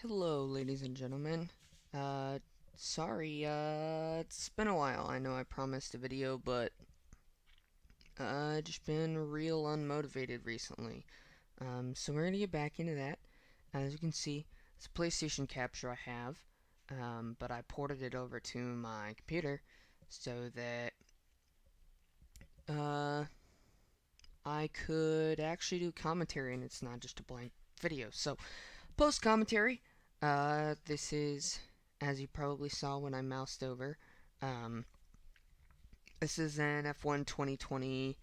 Hello, ladies and gentlemen. Sorry, it's been a while. I know I promised a video, but just been real unmotivated recently. So we're gonna get back into that. As you can see, it's a PlayStation capture I have, but I ported it over to my computer so that uh, I could actually do commentary and it's not just a blank video. So post commentary. This is, as you probably saw when I moused over, um, this is an F1 2020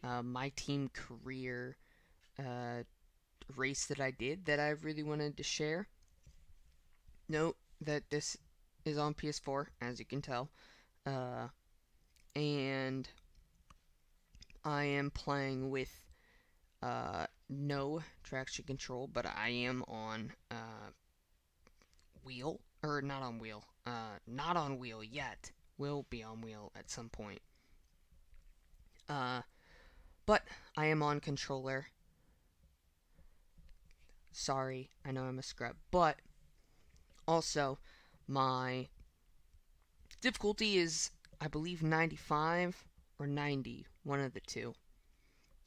MyTeam career uh, race that I did that I really wanted to share. Note that this is on PS4, as you can tell, uh, and I am playing with no traction control, but I am on wheel, or not on wheel, not on wheel yet. Will be on wheel at some point. Uh, but I am on controller. Sorry, I know I'm a scrub, but also my difficulty is, I believe, 95 or 90, one of the two.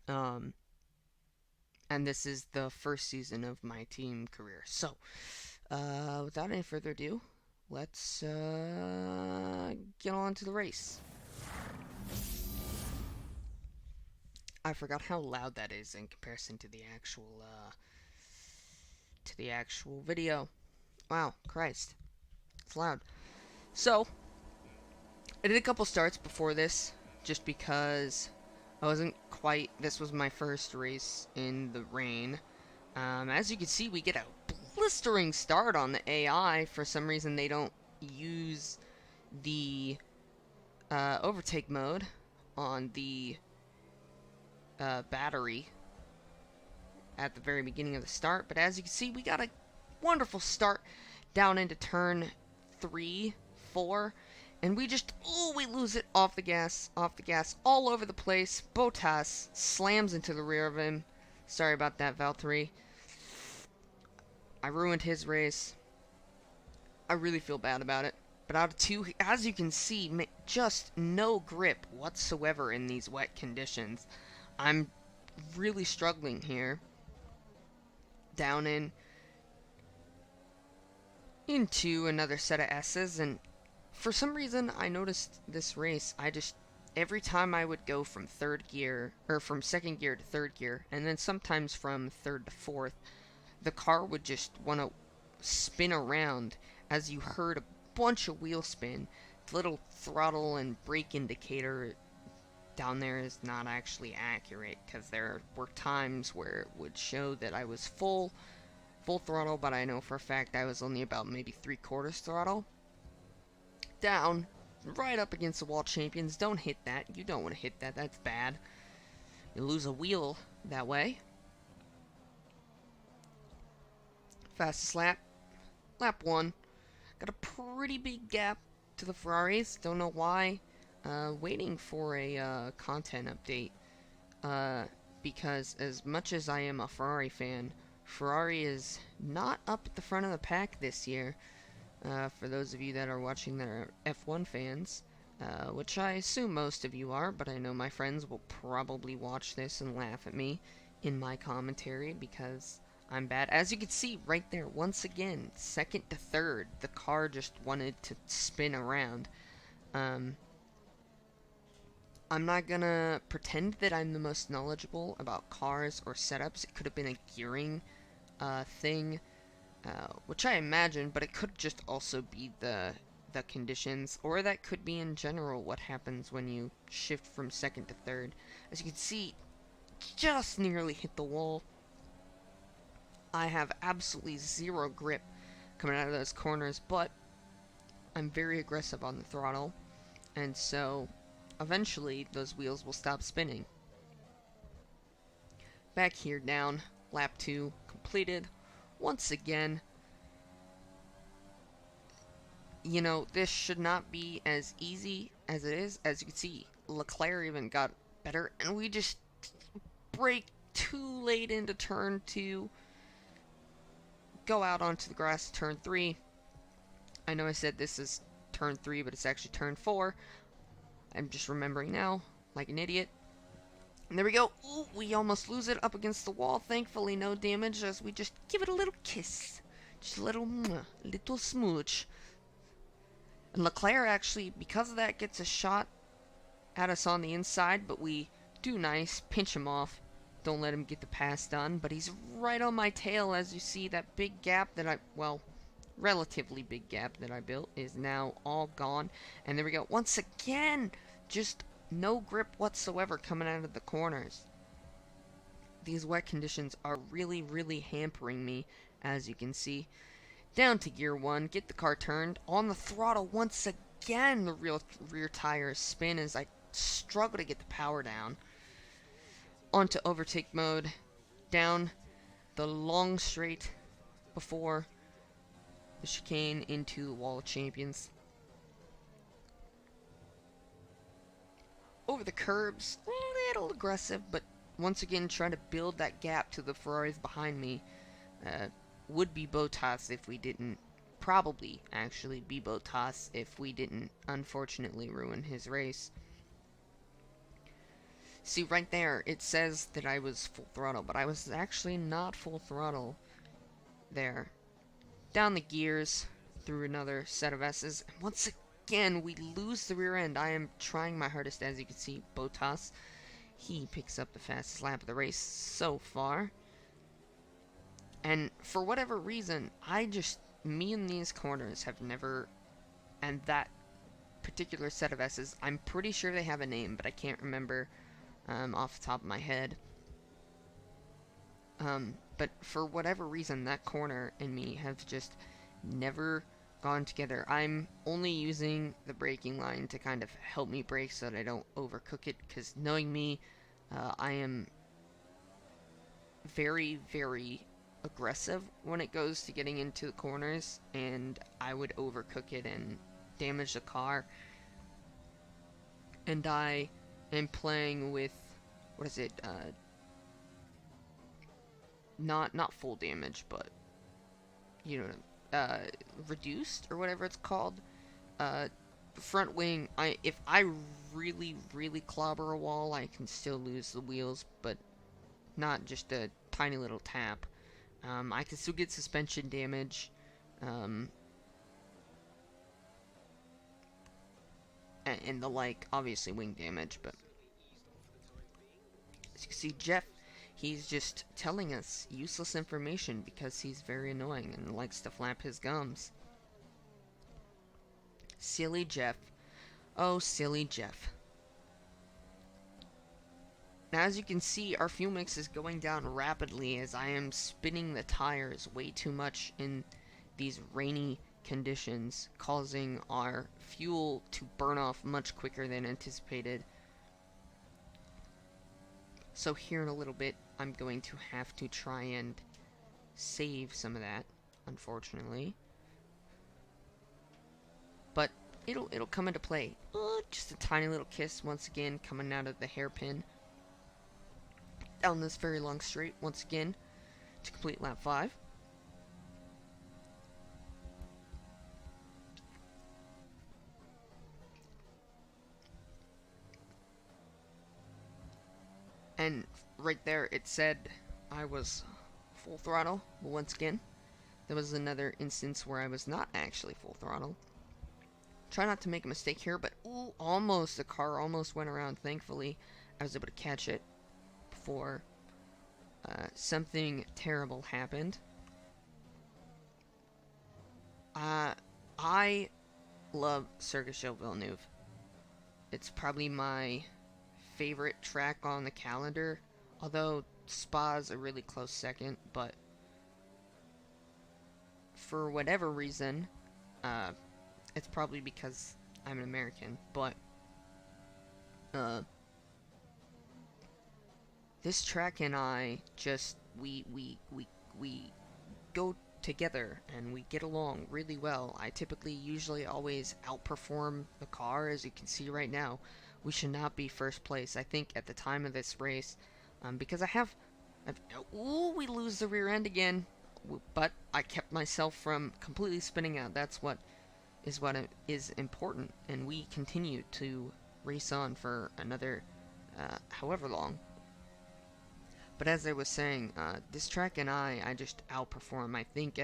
Um, and this is the first season of my team career. So, without any further ado, let's get on to the race. I forgot how loud that is in comparison to the actual video. Wow, Christ, it's loud. So I did a couple starts before this, just because I wasn't quite. This was my first race in the rain. As you can see, we get a blistering start on the AI. For some reason, they don't use the overtake mode on the battery at the very beginning of the start. But as you can see, we got a wonderful start down into turn 3, 4, and we lose it off the gas, all over the place. Bottas slams into the rear of him. Sorry about that, Valtteri. I ruined his race. I really feel bad about it. But out of two, as you can see, just no grip whatsoever in these wet conditions. I'm really struggling here. Down into another set of S's, and for some reason I noticed this race, every time I would go from third gear, or from second gear to third gear, and then sometimes from third to fourth, the car would just want to spin around as you heard a bunch of wheel spin. The little throttle and brake indicator down there is not actually accurate, because there were times where it would show that I was full throttle, but I know for a fact I was only about maybe 3/4 throttle. Down, right up against the wall, champions. Don't hit that. You don't want to hit that. That's bad. You lose a wheel that way. Fastest lap. Lap 1. Got a pretty big gap to the Ferraris. Don't know why. Waiting for a content update. Because as much as I am a Ferrari fan, Ferrari is not up at the front of the pack this year. For those of you that are watching that are F1 fans, which I assume most of you are, but I know my friends will probably watch this and laugh at me in my commentary because I'm bad. As you can see right there, once again, second to third, the car just wanted to spin around. Um, I'm not gonna pretend that I'm the most knowledgeable about cars or setups. It could have been a gearing thing, which I imagine, but it could just also be the conditions, or that could be in general what happens when you shift from second to third. As you can see, just nearly hit the wall. I have absolutely zero grip coming out of those corners, but I'm very aggressive on the throttle, and so eventually those wheels will stop spinning. Back here down, lap 2 completed. Once again, you know, this should not be as easy as it is. As you can see, Leclerc even got better, and we just brake too late into turn 2. go out onto the grass, turn 3. I know I said this is turn 3, but it's actually turn 4. I'm just remembering now, like an idiot. And there we go. Ooh, we almost lose it up against the wall. Thankfully, no damage as we just give it a little kiss. Just a little smooch. And Leclerc actually, because of that, gets a shot at us on the inside, but we do nice. Pinch him off. Don't let him get the pass done. But he's right on my tail, as you see. That big gap that relatively big gap that I built is now all gone. And there we go. Once again, just no grip whatsoever coming out of the corners. These wet conditions are really, really hampering me, as you can see. Down to gear 1, get the car turned. On the throttle once again, the rear tires spin as I struggle to get the power down. Onto overtake mode. Down the long straight before the chicane into the wall of champions. Over the curbs, a little aggressive, but once again trying to build that gap to the Ferraris behind me. Would be Bottas if we didn't, probably actually be Bottas if we didn't unfortunately ruin his race. See right there, it says that I was full throttle, but I was actually not full throttle there. Down the gears through another set of S's, and once again we lose the rear end. I am trying my hardest, as you can see. Bottas, he picks up the fastest lap of the race so far. And for whatever reason, me in these corners have never, and that particular set of S's, I'm pretty sure they have a name, but I can't remember off the top of my head. But for whatever reason, that corner and me have just never gone together. I'm only using the braking line to kind of help me brake so that I don't overcook it, because knowing me, I am very, very aggressive when it goes to getting into the corners, and I would overcook it and damage the car. And I am playing with, what is it, not full damage, but, you know, reduced, or whatever it's called. Front wing, if I really, really clobber a wall, I can still lose the wheels, but not just a tiny little tap. I can still get suspension damage, and the like, obviously wing damage, but as you can see, Jeff, he's just telling us useless information because he's very annoying and likes to flap his gums. Silly Jeff. Oh, silly Jeff. Now, as you can see, our fuel mix is going down rapidly as I am spinning the tires way too much in these rainy conditions, causing our fuel to burn off much quicker than anticipated. So here in a little bit, I'm going to have to try and save some of that, unfortunately. But it'll come into play. Just a tiny little kiss once again coming out of the hairpin. Down this very long straight once again to complete lap 5. And right there it said I was full throttle, but once again, there was another instance where I was not actually full throttle. Try not to make a mistake here, but ooh, almost, the car almost went around. Thankfully, I was able to catch it before something terrible happened. I love Circus de Villeneuve. It's probably my favorite track on the calendar, although Spa's a really close second, but for whatever reason, it's probably because I'm an American, but this track and I just we go together and we get along really well. I usually always outperform the car, as you can see right now. We should not be first place, I think, at the time of this race, because ooh, we lose the rear end again. but I kept myself from completely spinning out. That's what is important, and we continue to race on for another however long. But as I was saying, this track and I just outperform. I think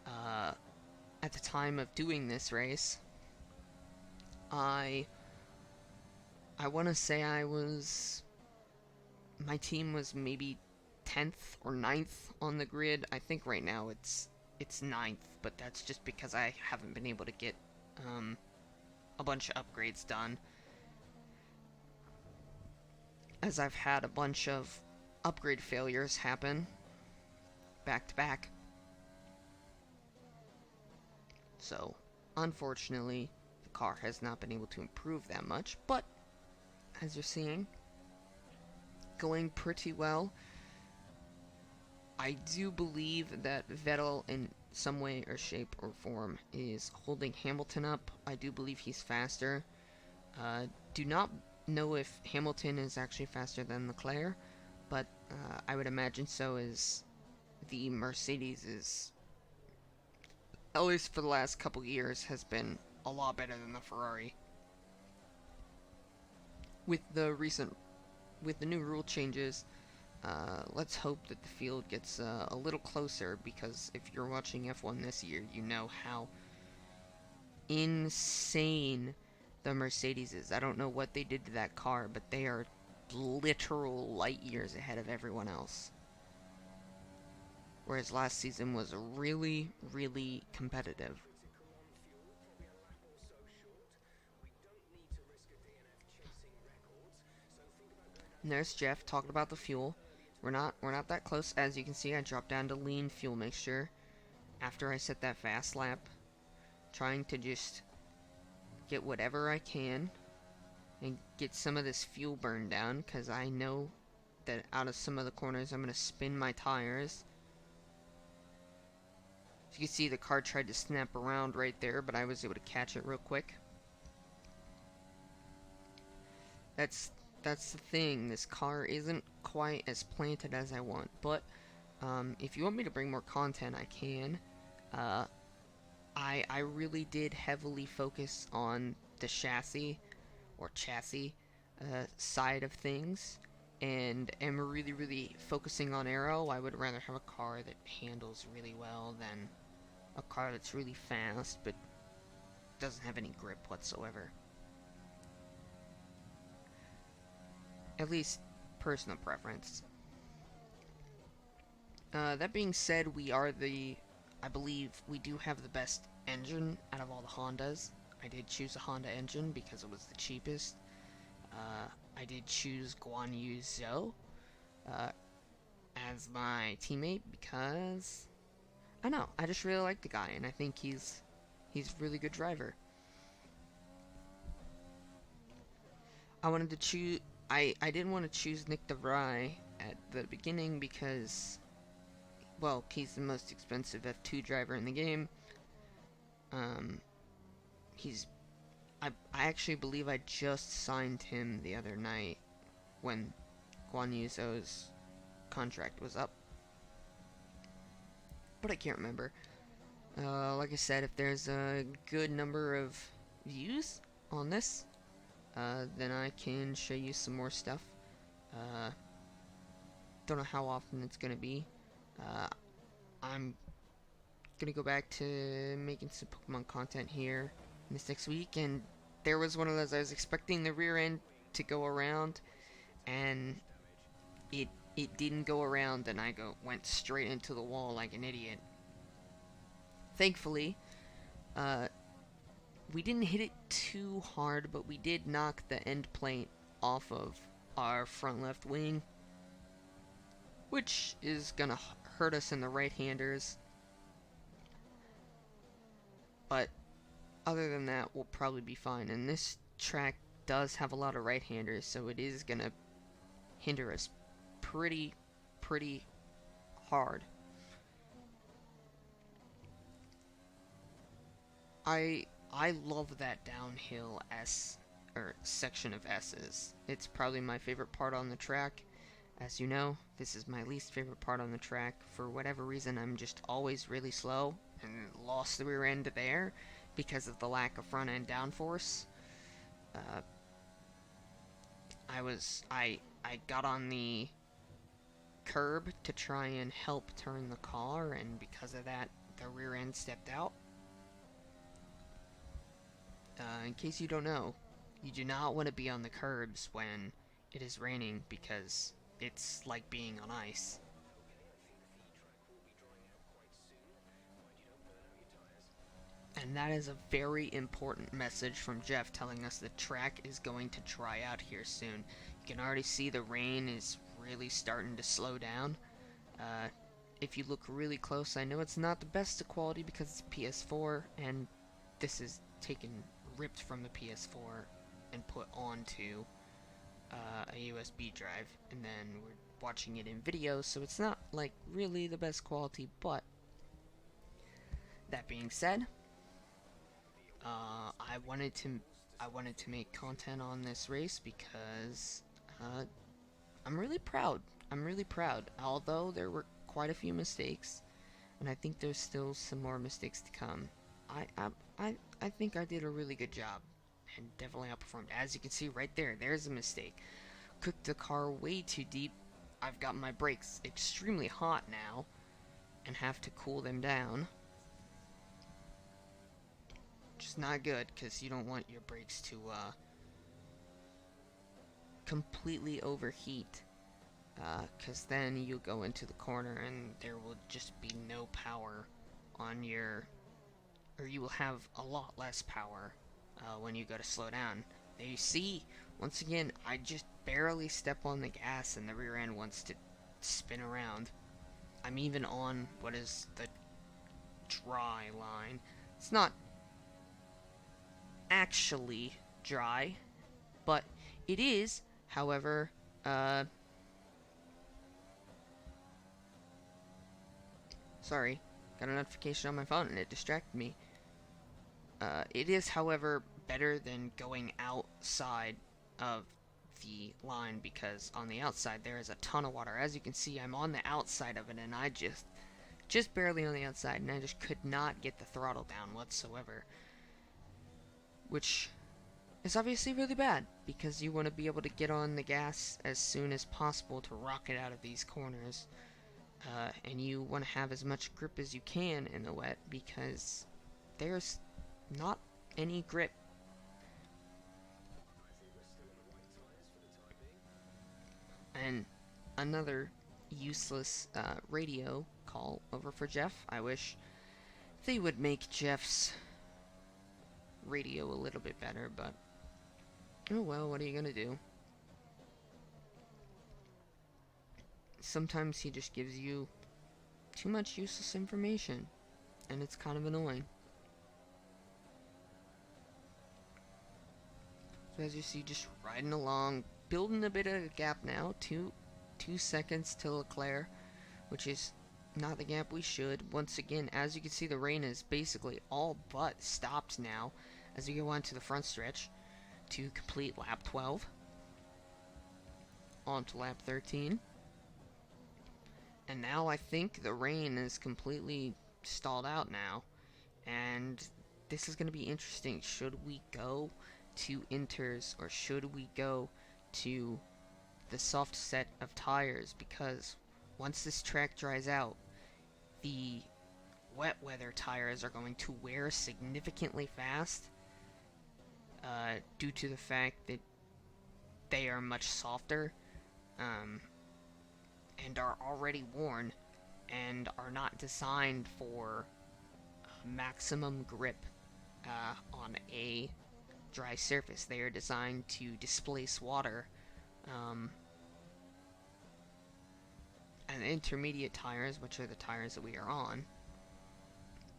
uh, at the time of doing this race, I I want to say my team was maybe 10th or ninth on the grid. I think right now it's ninth, but that's just because I haven't been able to get um, a bunch of upgrades done, as I've had a bunch of upgrade failures happen back to back. So, unfortunately, the car has not been able to improve that much, but as you're seeing, going pretty well. I do believe that Vettel, in some way or shape or form, is holding Hamilton up. I do believe he's faster. Do not know if Hamilton is actually faster than Leclerc, but I would imagine so, as the Mercedes is, at least for the last couple years, has been a lot better than the Ferrari. With the new rule changes, let's hope that the field gets a little closer, because if you're watching F1 this year, you know how insane the Mercedes is. I don't know what they did to that car, but they are literal light years ahead of everyone else. Whereas last season was really, really competitive. And there's Jeff talking about the fuel. We're not that close. As you can see, I dropped down to lean fuel mixture after I set that fast lap, trying to just get whatever I can and get some of this fuel burn down, because I know that out of some of the corners I'm going to spin my tires. As you can see, the car tried to snap around right there, but I was able to catch it real quick. That's the thing. This car isn't quite as planted as I want, but if you want me to bring more content, I can. I really did heavily focus on the chassis side of things, and am really, really focusing on aero. I would rather have a car that handles really well than a car that's really fast but doesn't have any grip whatsoever. At least personal preference. That being said, I believe we do have the best engine out of all the Hondas. I did choose a Honda engine because it was the cheapest. I did choose Guan Yu Zhou as my teammate because I don't know, I just really like the guy, and I think he's a really good driver. I wanted to choose. I didn't want to choose Nick DeVry at the beginning because, well, he's the most expensive F2 driver in the game. He's I actually believe I just signed him the other night when Guan Yu Zhou's contract was up, but I can't remember. Like I said, if there's a good number of views on this, then I can show you some more stuff. Uh, don't know how often it's gonna be. I'm gonna go back to making some Pokemon content here this next week, and there was one of those. I was expecting the rear end to go around, and it didn't go around, and I went straight into the wall like an idiot. Thankfully, we didn't hit it too hard, but we did knock the end plate off of our front left wing, which is gonna hurt us in the right-handers. But other than that, we'll probably be fine. And this track does have a lot of right-handers, so it is gonna hinder us pretty hard. I love that downhill section of S's. It's probably my favorite part on the track, as you know. This is my least favorite part on the track. For whatever reason, I'm just always really slow and lost the rear end there because of the lack of front end downforce. Uh, I got on the curb to try and help turn the car, and because of that, the rear end stepped out. In case you don't know, you do not want to be on the curbs when it is raining because it's like being on ice. And that is a very important message from Jeff telling us the track is going to dry out here soon. You can already see the rain is really starting to slow down. If you look really close, I know it's not the best of quality because it's PS4, and this is ripped from the PS4 and put onto a USB drive, and then we're watching it in video, so it's not like really the best quality. But that being said, I wanted to make content on this race because I'm really proud. I'm really proud. Although there were quite a few mistakes, and I think there's still some more mistakes to come. I think I did a really good job, and definitely outperformed. As you can see right there, there's a mistake. Cooked the car way too deep. I've got my brakes extremely hot now, and have to cool them down. Which is not good, because you don't want your brakes to completely overheat. Because then you go into the corner and there will just be no power on your, or you will have a lot less power when you go to slow down. Now you see, once again, I just barely step on the gas and the rear end wants to spin around. I'm even on what is the dry line. It's not actually dry, but it is, however, sorry, got a notification on my phone and it distracted me. It is, however, better than going outside of the line, because on the outside there is a ton of water. As you can see, I'm on the outside of it, and I just barely on the outside, and I just could not get the throttle down whatsoever. Which is obviously really bad, because you want to be able to get on the gas as soon as possible to rocket out of these corners. And you want to have as much grip as you can in the wet, because there's not any grip. And another useless radio call over for Jeff. I wish they would make Jeff's radio a little bit better, but oh well, what are you gonna do? Sometimes he just gives you too much useless information, and it's kind of annoying. So as you see, just riding along, building a bit of a gap now, two seconds to Leclerc, which is not the gap we should. Once again, as you can see, the rain is basically all but stopped now as we go on to the front stretch to complete lap 12. On to lap 13. And now I think the rain is completely stalled out now. And this is going to be interesting. Should we go to inters, or should we go to the soft set of tires? Because once this track dries out, the wet weather tires are going to wear significantly fast, due to the fact that they are much softer, and are already worn, and are not designed for maximum grip on a dry surface. They are designed to displace water, and intermediate tires, which are the tires that we are on,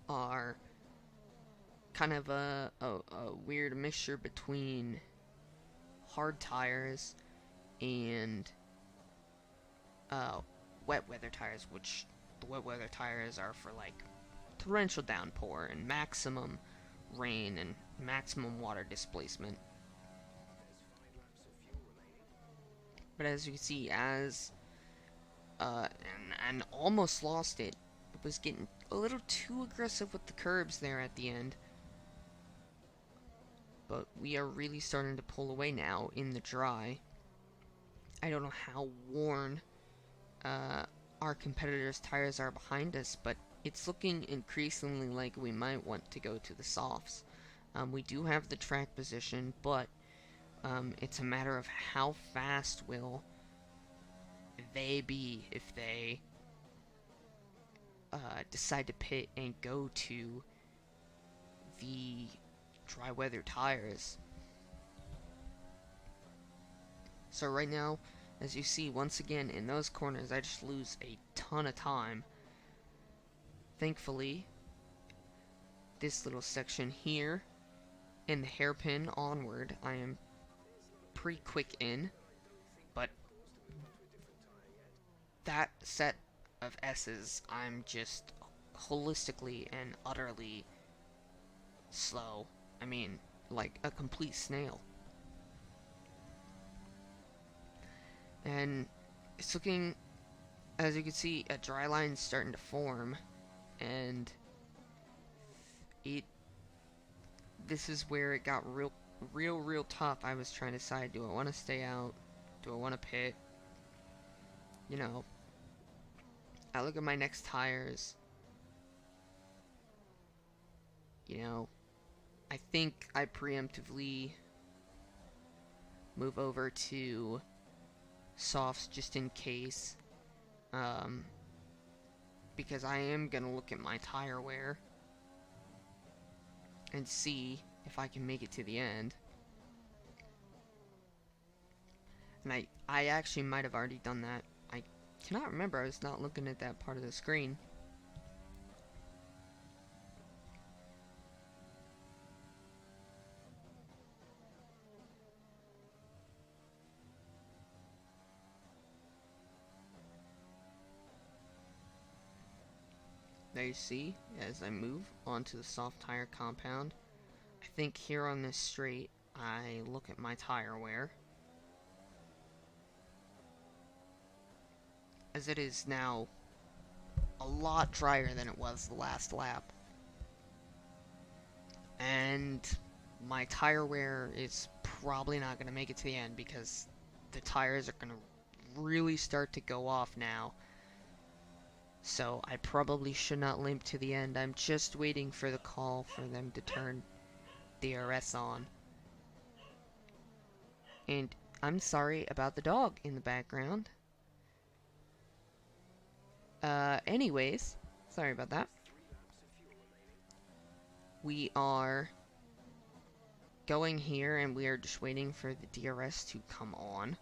are kind of a weird mixture between hard tires and wet weather tires, which the wet weather tires are for like torrential downpour and maximum rain and maximum water displacement. But as you can see, as and almost lost it. It was getting a little too aggressive with the curbs there at the end. But we are really starting to pull away now in the dry. I don't know how worn our competitors' tires are behind us, but it's looking increasingly like we might want to go to the softs. We do have the track position, but it's a matter of how fast will they be if they decide to pit and go to the dry weather tires. So right now, as you see, once again, in those corners, I just lose a ton of time. Thankfully, this little section here, and the hairpin onward, I am pretty quick in. But that set of S's, I'm just holistically and utterly slow. I mean, like a complete snail. And it's looking, as you can see, a dry line starting to form, and this is where it got real tough. I was trying to decide, do I want to stay out? Do I want to pit? You know, I look at my next tires. You know, I think I preemptively move over to softs just in case. Because I am going to look at my tire wear and see if I can make it to the end. And I actually might have already done that. I cannot remember. I was not looking at that part of the screen. There you see, as I move onto the soft tire compound, I think here on this straight, I look at my tire wear, as it is now a lot drier than it was the last lap. And my tire wear is probably not going to make it to the end because the tires are going to really start to go off now. So I probably should not limp to the end. I'm just waiting for the call for them to turn DRS on. And I'm sorry about the dog in the background. Anyways, sorry about that. We are going here and we are just waiting for the DRS to come on.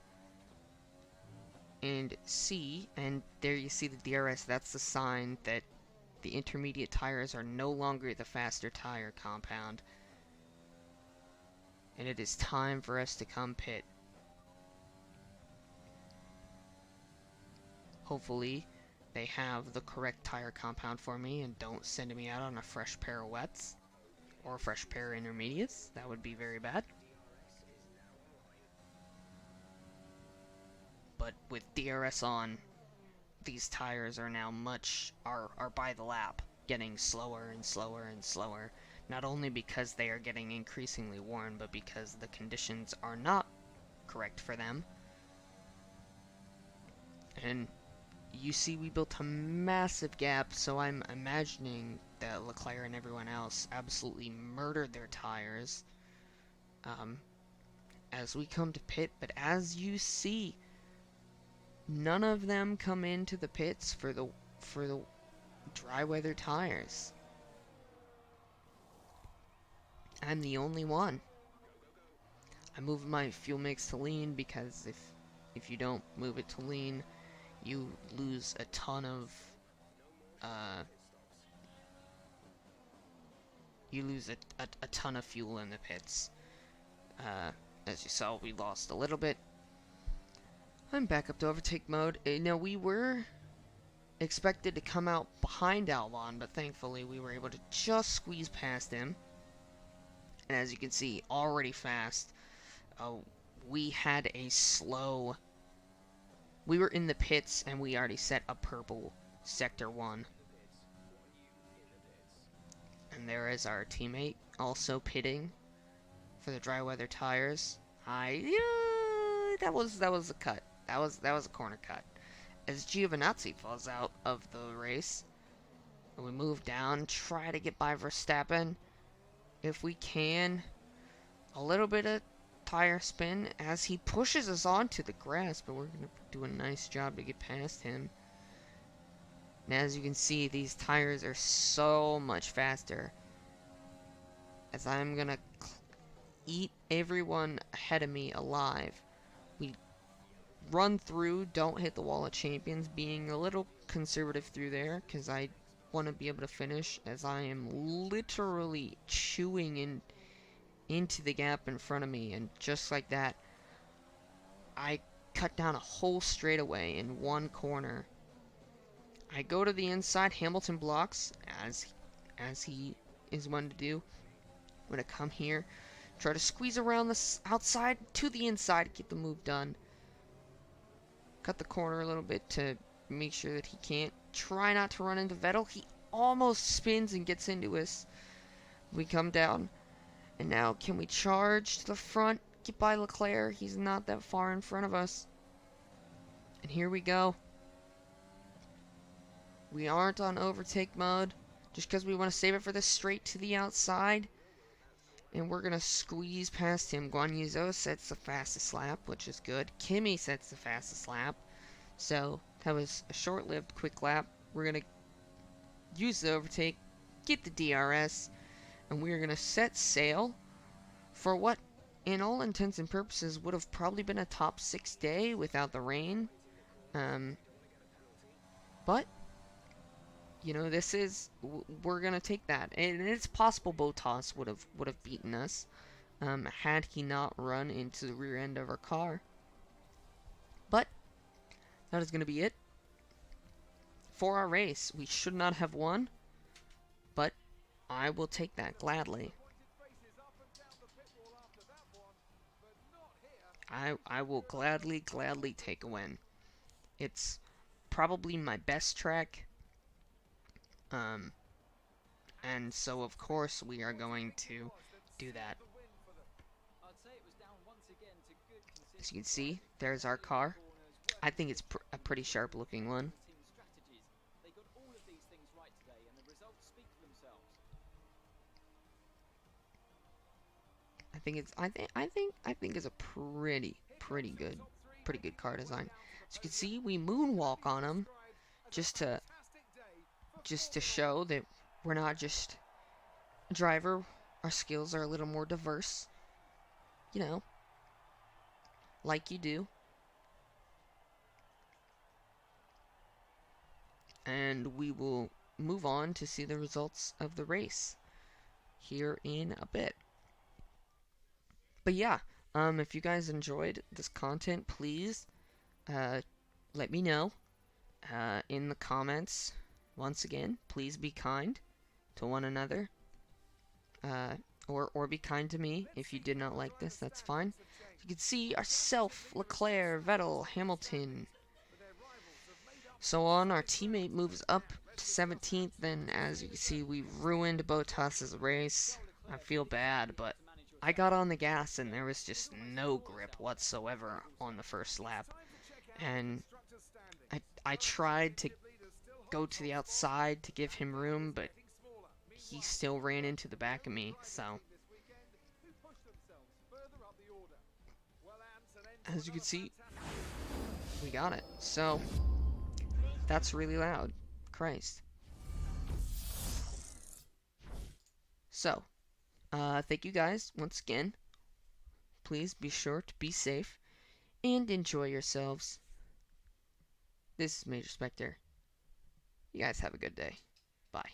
And see, and there you see the DRS, that's the sign that the intermediate tires are no longer the faster tire compound. And it is time for us to come pit. Hopefully, they have the correct tire compound for me and don't send me out on a fresh pair of wets or a fresh pair of intermediates. That would be very bad. But with DRS on, these tires are now are by the lap, getting slower and slower and slower. Not only because they are getting increasingly worn, but because the conditions are not correct for them. And you see we built a massive gap, so I'm imagining that Leclerc and everyone else absolutely murdered their tires as we come to pit. But as you see, none of them come into the pits for the dry weather tires. I'm the only one. I moved my fuel mix to lean because if you don't move it to lean, you lose a ton of a ton of fuel in the pits. As you saw, we lost a little bit. I'm back up to overtake mode. Now, we were expected to come out behind Albon, but thankfully we were able to just squeeze past him. And as you can see, already fast. We had a slow We were in the pits and we already set a purple sector 1. And there is our teammate also pitting for the dry weather tires. That was a cut. That was a corner cut. As Giovinazzi falls out of the race, and we move down, try to get by Verstappen if we can. A little bit of tire spin as he pushes us onto the grass, but we're gonna do a nice job to get past him. And as you can see, these tires are so much faster, as I'm gonna eat everyone ahead of me alive. We run through, don't hit the wall of champions, being a little conservative through there, because I want to be able to finish, as I am literally chewing into the gap in front of me, and just like that, I cut down a whole straightaway in one corner. I go to the inside, Hamilton blocks, as he is one to do. I'm going to come here, try to squeeze around the outside to the inside, get the move done. Cut the corner a little bit to make sure that he can't. Try not to run into Vettel. He almost spins and gets into us. We come down. And now, can we charge to the front? Get by Leclerc. He's not that far in front of us. And here we go. We aren't on overtake mode, just because we want to save it for the straight to the outside. And we're going to squeeze past him. Guan Yu Zhou sets the fastest lap, which is good. Kimi sets the fastest lap. So, that was a short-lived quick lap. We're going to use the overtake, get the DRS, and we're going to set sail for what, in all intents and purposes, would have probably been a top 6 day without the rain. But, you know, we're going to take that. And it's possible Bottas would have beaten us, had he not run into the rear end of our car. But, that is going to be it for our race. We should not have won, but I will take that gladly. I will gladly take a win. It's probably my best track. And so of course we are going to do that. As you can see, there's our car. I think it's a pretty sharp looking one. I think it's a pretty good car design. As you can see, we moonwalk on them just to show that we're not just a driver. Our skills are a little more diverse, you know, like you do. And we will move on to see the results of the race here in a bit. But yeah, if you guys enjoyed this content, please let me know in the comments. Once again, please be kind to one another, or be kind to me. If you did not like this, that's fine. You can see ourself, Leclerc, Vettel, Hamilton, so on. Our teammate moves up to 17th, and as you can see, we ruined Bottas's race. I feel bad, but I got on the gas and there was just no grip whatsoever on the first lap. And I tried to go to the outside to give him room, but he still ran into the back of me, so. As you can see, we got it. So, that's really loud. Christ. So, thank you guys once again. Please be sure to be safe and enjoy yourselves. This is Major Spectre. You guys have a good day. Bye.